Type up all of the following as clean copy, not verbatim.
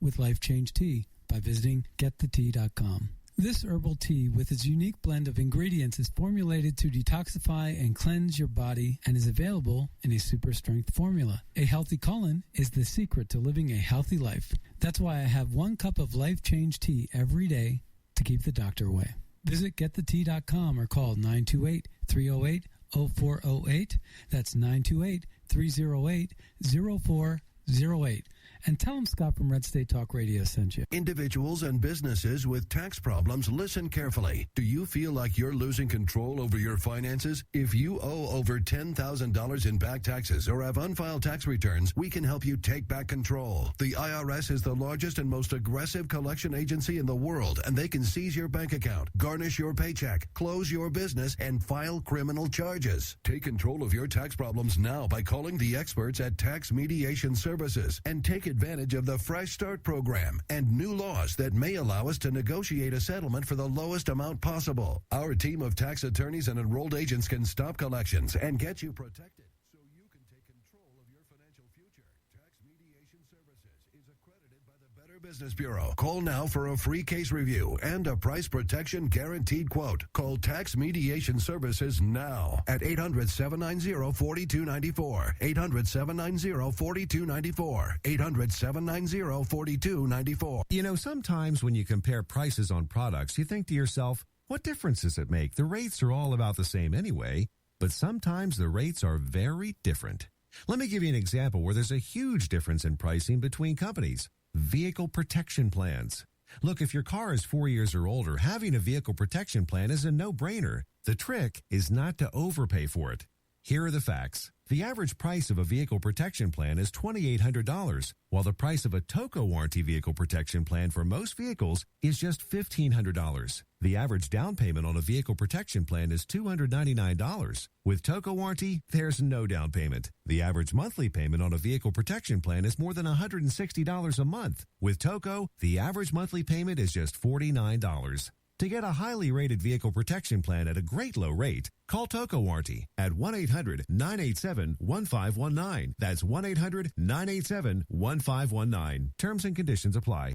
with Life Change Tea by visiting getthetea.com. This herbal tea, with its unique blend of ingredients, is formulated to detoxify and cleanse your body and is available in a super strength formula. A healthy colon is the secret to living a healthy life. That's why I have 1 cup of Life Change Tea every day to keep the doctor away. Visit getthetea.com or call 928-308-0408. That's 928-308-0408. And tell them Scott from Red State Talk Radio sent you. Individuals and businesses with tax problems, listen carefully. Do you feel like you're losing control over your finances? If you owe over $10,000 in back taxes or have unfiled tax returns, we can help you take back control. The IRS is the largest and most aggressive collection agency in the world, and they can seize your bank account, garnish your paycheck, close your business, and file criminal charges. Take control of your tax problems now by calling the experts at Tax Mediation Services and take advantage of the Fresh Start program and new laws that may allow us to negotiate a settlement for the lowest amount possible. Our team of tax attorneys and enrolled agents can stop collections and get you protected so you can take control of your financial future. Tax Mediation Services is accredited by the Better Business Bureau. Call now for a free case review and a price protection guaranteed quote. Call Tax Mediation Services now at 800-790-4294. 800-790-4294. 800-790-4294. You know, sometimes when you compare prices on products, you think to yourself, what difference does it make? The rates are all about the same anyway, but sometimes the rates are very different. Let me give you an example where there's a huge difference in pricing between companies. Vehicle protection plans. Look, if your car is 4 years or older, having a vehicle protection plan is a no-brainer. The trick is not to overpay for it. Here are the facts. The average price of a vehicle protection plan is $2,800, while the price of a TOCO warranty vehicle protection plan for most vehicles is just $1,500. The average down payment on a vehicle protection plan is $299. With TOCO warranty, there's no down payment. The average monthly payment on a vehicle protection plan is more than $160 a month. With TOCO, the average monthly payment is just $49. To get a highly rated vehicle protection plan at a great low rate, call TOCO Warranty at 1-800-987-1519. That's 1-800-987-1519. Terms and conditions apply.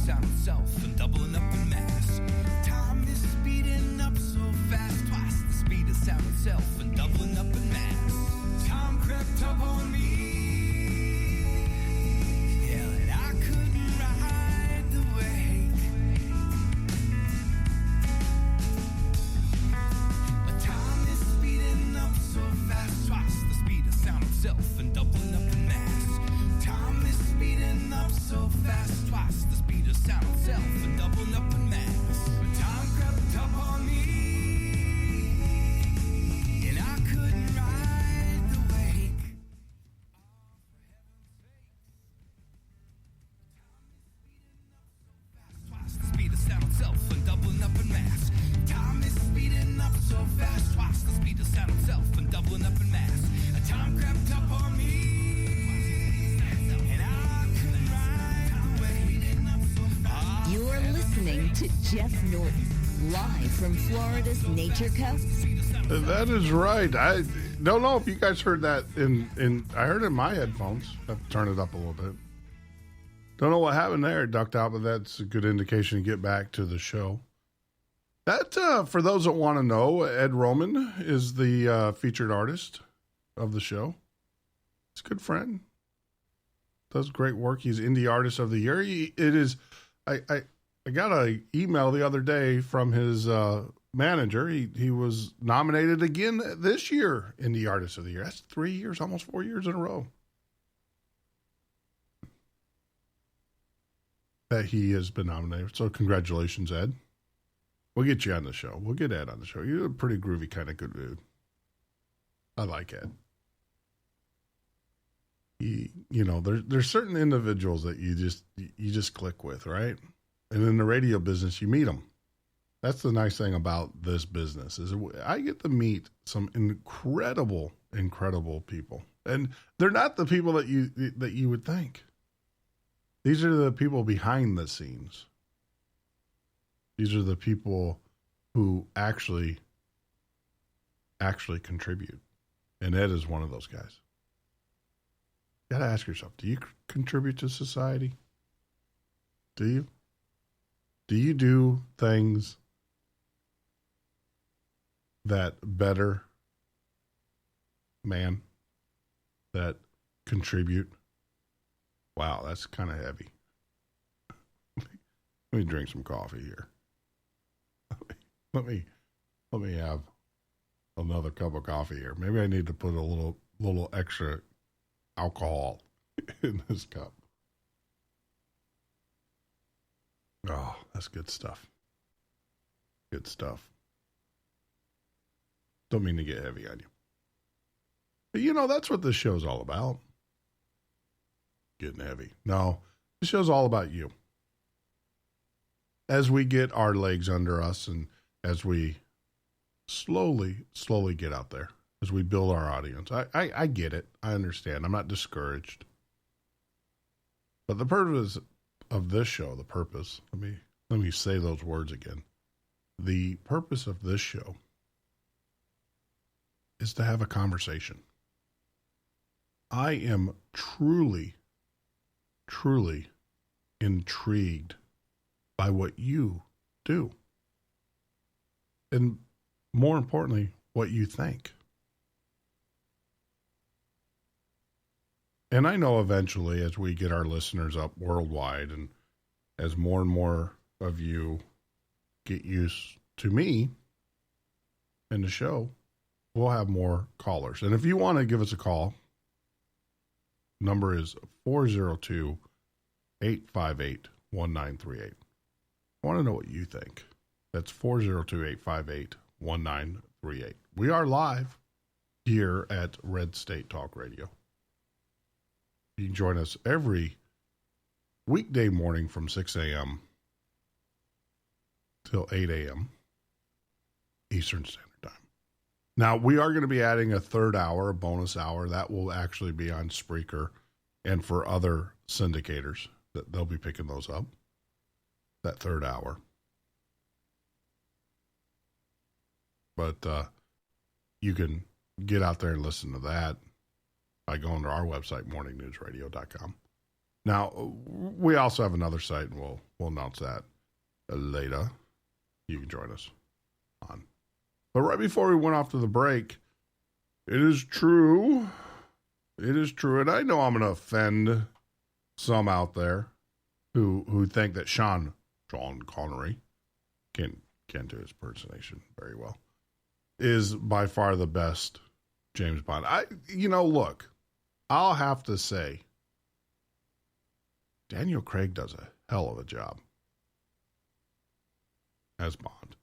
Sound itself and doubling up in mass. Time is speeding up so fast, twice the speed of sound itself and doubling up in mass. Time crept up on me, yeah, and I couldn't ride the wave. But time is speeding up so fast, twice the speed of sound itself and doubling up in mass. Time is speeding up so fast, twice the speed of sound itself and doubling up in mass. But time crept up on me, and I couldn't ride the wake. Twice the speed of sound itself and doubling up in mass. Time is speeding up so fast, twice the speed of sound itself and doubling up in mass. A time crept up on me. You're listening to Jeff Norton, live from Florida's Nature Coast. That is right. I don't know if you guys heard that I heard it in my headphones. I have to turn it up a little bit. Don't know what happened there. It ducked out, but that's a good indication to get back to the show. That, for those that want to know, Ed Roman is the featured artist of the show. He's a good friend. Does great work. He's Indie Artist of the Year. I got an email the other day from his manager. He was nominated again this year in the Artist of the Year. That's 3 years, almost 4 years in a row that he has been nominated. So congratulations, Ed. We'll get you on the show. We'll get Ed on the show. You're a pretty groovy kind of good dude. I like Ed. There's certain individuals that you just click with, right? And in the radio business, you meet them. That's the nice thing about this business is I get to meet some incredible people. And they're not the people that you would think. These are the people behind the scenes. These are the people who actually contribute. And Ed is one of those guys. You got to ask yourself, do you contribute to society? Do you? Do you do things that better man, that contribute? Wow, that's kind of heavy. Let me drink some coffee here. Let me have another cup of coffee here. Maybe I need to put a little extra alcohol in this cup. Oh, that's good stuff. Good stuff. Don't mean to get heavy on you. But you know, that's what this show's all about. Getting heavy. No, this show's all about you. As we get our legs under us and as we slowly get out there, as we build our audience. I get it. I understand. I'm not discouraged. But the purpose of this show, let me say those words again. The purpose of this show is to have a conversation. I am truly intrigued by what you do. And more importantly, what you think. And I know eventually, as we get our listeners up worldwide and as more and more of you get used to me and the show, we'll have more callers. And if you want to give us a call, number is 402-858-1938. I want to know what you think. That's 402-858-1938. We are live here at Red State Talk Radio. You can join us every weekday morning from 6 a.m. till 8 a.m. Eastern Standard Time. Now, we are going to be adding a third hour, a bonus hour. That will actually be on Spreaker and for other syndicators. That they'll be picking those up, that third hour. But you can get out there and listen to that by going to our website, morningnewsradio.com. Now, we also have another site, and we'll announce that later. You can join us on. But right before we went off to the break, it is true, and I know I'm going to offend some out there who think that Sean Connery can't do his impersonation very well, is by far the best James Bond. Look, I'll have to say, Daniel Craig does a hell of a job as Bond.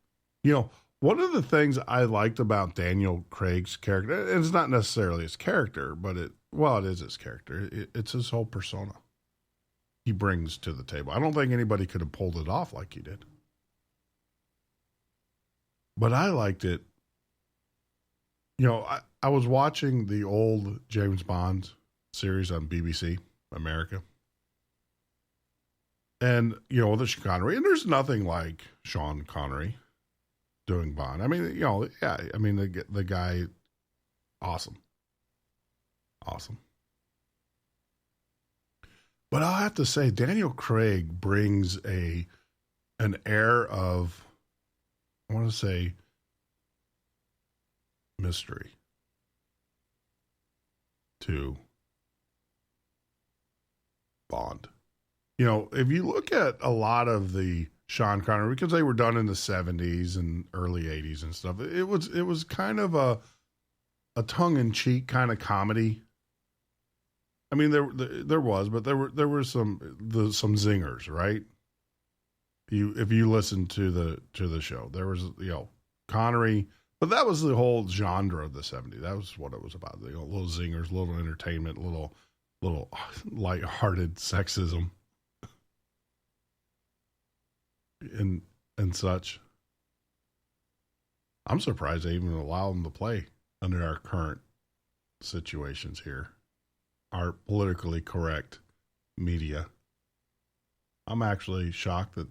One of the things I liked about Daniel Craig's character, and it's not necessarily his character, but it is his character. It's his whole persona he brings to the table. I don't think anybody could have pulled it off like he did. But I liked it. I was watching the old James Bond series on BBC America. And, the Sean Connery, and there's nothing like Sean Connery doing Bond. I mean, the guy, awesome. Awesome. But I'll have to say, Daniel Craig brings an air of, I want to say, mystery to Bond. If you look at a lot of the Sean Connery, because they were done in the 70s and early 80s and stuff, it was kind of a tongue-in-cheek kind of comedy. I mean, there was, but there were some zingers, right? If you listen to the show, there was Connery, but that was the whole genre of the 70s. That was what it was about. Little zingers, little entertainment, little lighthearted sexism. And such. I'm surprised they even allow them to play under our current situations here our politically correct media. I'm actually shocked that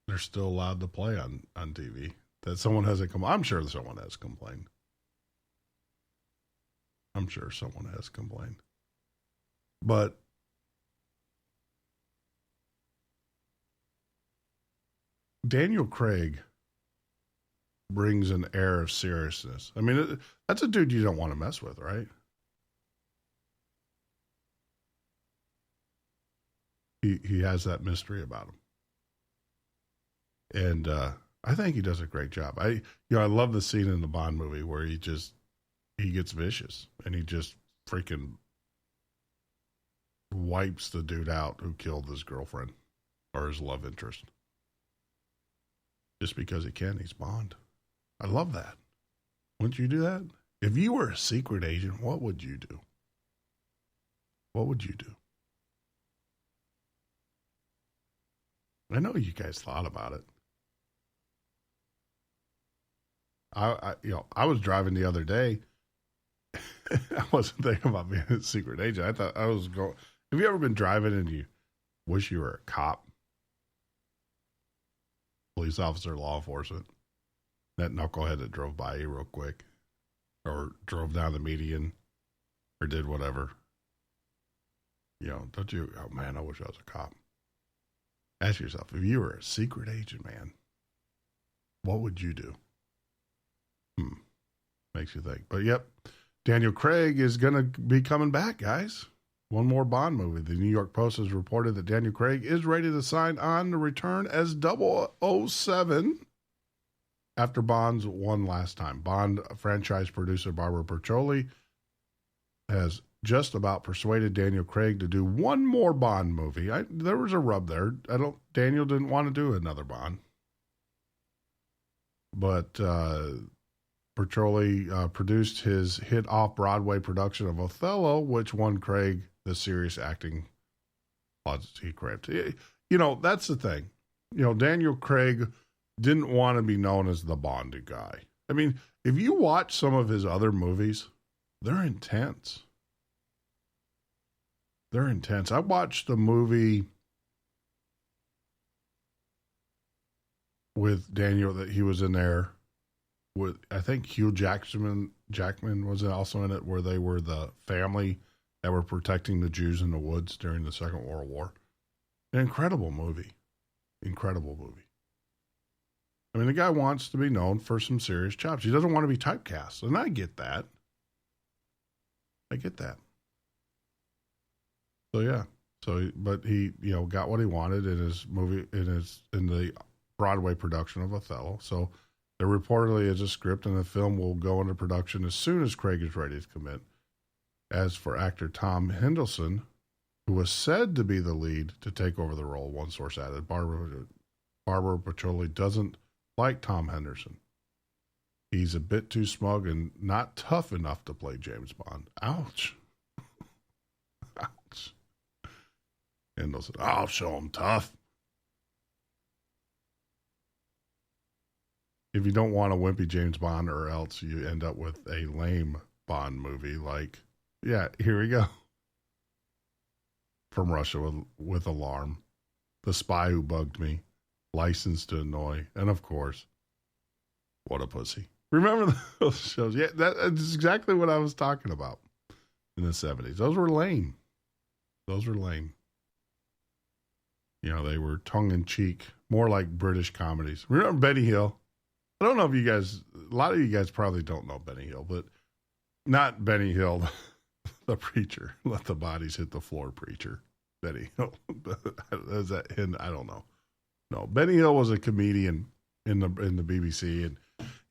they're still allowed to play on TV. That someone hasn't come. I'm sure someone has complained. I'm sure someone has complained. But Daniel Craig brings an air of seriousness. I mean, that's a dude you don't want to mess with, right? He has that mystery about him. And I think he does a great job. I love the scene in the Bond movie where he gets vicious and he just freaking wipes the dude out who killed his girlfriend or his love interest. Just because he can, he's Bond. I love that. Wouldn't you do that? If you were a secret agent, what would you do? What would you do? I know you guys thought about it. I was driving the other day. I wasn't thinking about being a secret agent. I thought I was going. Have you ever been driving and you wish you were a cop? Police officer, law enforcement. That knucklehead that drove by you real quick or drove down the median or did whatever. Don't you? Oh man, I wish I was a cop. Ask yourself, if you were a secret agent, man, what would you do? Makes you think. But yep, Daniel Craig is going to be coming back, guys. One more Bond movie. The New York Post has reported that Daniel Craig is ready to sign on to return as 007 after Bond's one last time. Bond franchise producer Barbara Bertolli has just about persuaded Daniel Craig to do one more Bond movie. There was a rub there. Daniel didn't want to do another Bond. But Bertolli produced his hit off-Broadway production of Othello, which won Craig the serious acting plaudits he craved. That's the thing. Daniel Craig didn't want to be known as the Bond guy. I mean, if you watch some of his other movies, they're intense. They're intense. I watched the movie with Daniel that he was in there with, I think Hugh Jackman was also in it, where they were the family that were protecting the Jews in the woods during the Second World War. An incredible movie. Incredible movie. I mean, the guy wants to be known for some serious chops. He doesn't want to be typecast, and I get that. So yeah. But he, got what he wanted in his movie, in the Broadway production of Othello. So there reportedly is a script, and the film will go into production as soon as Craig is ready to commit. As for actor Tom Hiddleston, who was said to be the lead to take over the role, one source added, Barbara Bertolli doesn't like Tom Henderson. He's a bit too smug and not tough enough to play James Bond. Ouch. Ouch. Hiddleston, I'll show him tough. If you don't want a wimpy James Bond, or else you end up with a lame Bond movie like, yeah, here we go. From Russia with Alarm, The Spy Who Bugged Me, License to Annoy, and of course, What a Pussy. Remember those shows? Yeah, that's exactly what I was talking about in the 70s. Those were lame. They were tongue-in-cheek, more like British comedies. Remember Benny Hill? I don't know if you guys, a lot of you guys probably don't know Benny Hill, but not Benny Hill, the preacher. Let the bodies hit the floor, preacher. Benny Hill. Is that him? I don't know. No, Benny Hill was a comedian in the BBC, and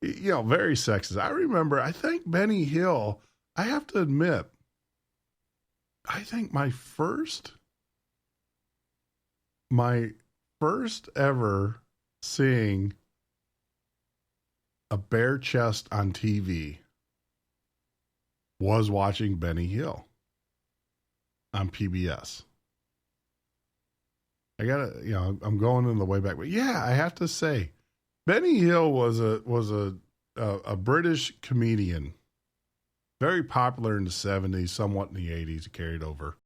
very sexist. I remember. I think Benny Hill. I have to admit, I think my first ever seeing a bare chest on TV was watching Benny Hill on PBS. I'm going in the way back, but yeah, I have to say, Benny Hill was a British comedian Very popular in the 70s, somewhat in the 80s, carried over.